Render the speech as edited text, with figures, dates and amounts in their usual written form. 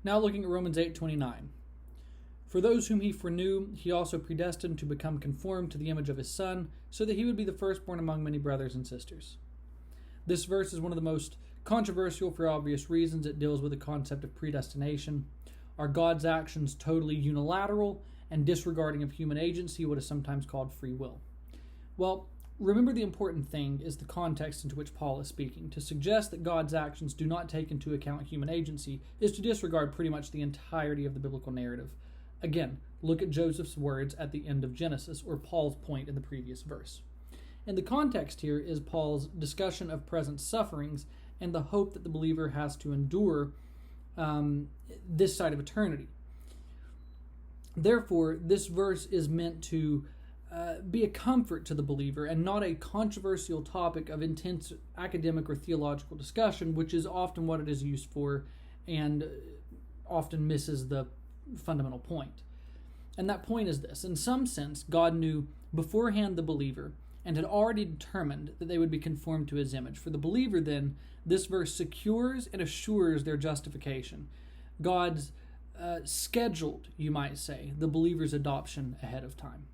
Now looking at Romans 8:29. For those whom he foreknew, he also predestined to become conformed to the image of his Son, so that he would be the firstborn among many brothers and sisters. This verse is one of the most controversial for obvious reasons. It deals with the concept of predestination. Are God's actions totally unilateral and disregarding of human agency, what is sometimes called free will? Well, remember the important thing is the context into which Paul is speaking. To suggest that God's actions do not take into account human agency is to disregard pretty much the entirety of the biblical narrative. Again, look at Joseph's words at the end of Genesis, or Paul's point in the previous verse. And the context here is Paul's discussion of present sufferings and the hope that the believer has to endure this side of eternity. Therefore, this verse is meant to be a comfort to the believer and not a controversial topic of intense academic or theological discussion, which is often what it is used for and often misses the fundamental point. And that point is this. In some sense, God knew beforehand the believer and had already determined that they would be conformed to his image. For the believer, then, this verse secures and assures their justification. God's scheduled, you might say, the believer's adoption ahead of time.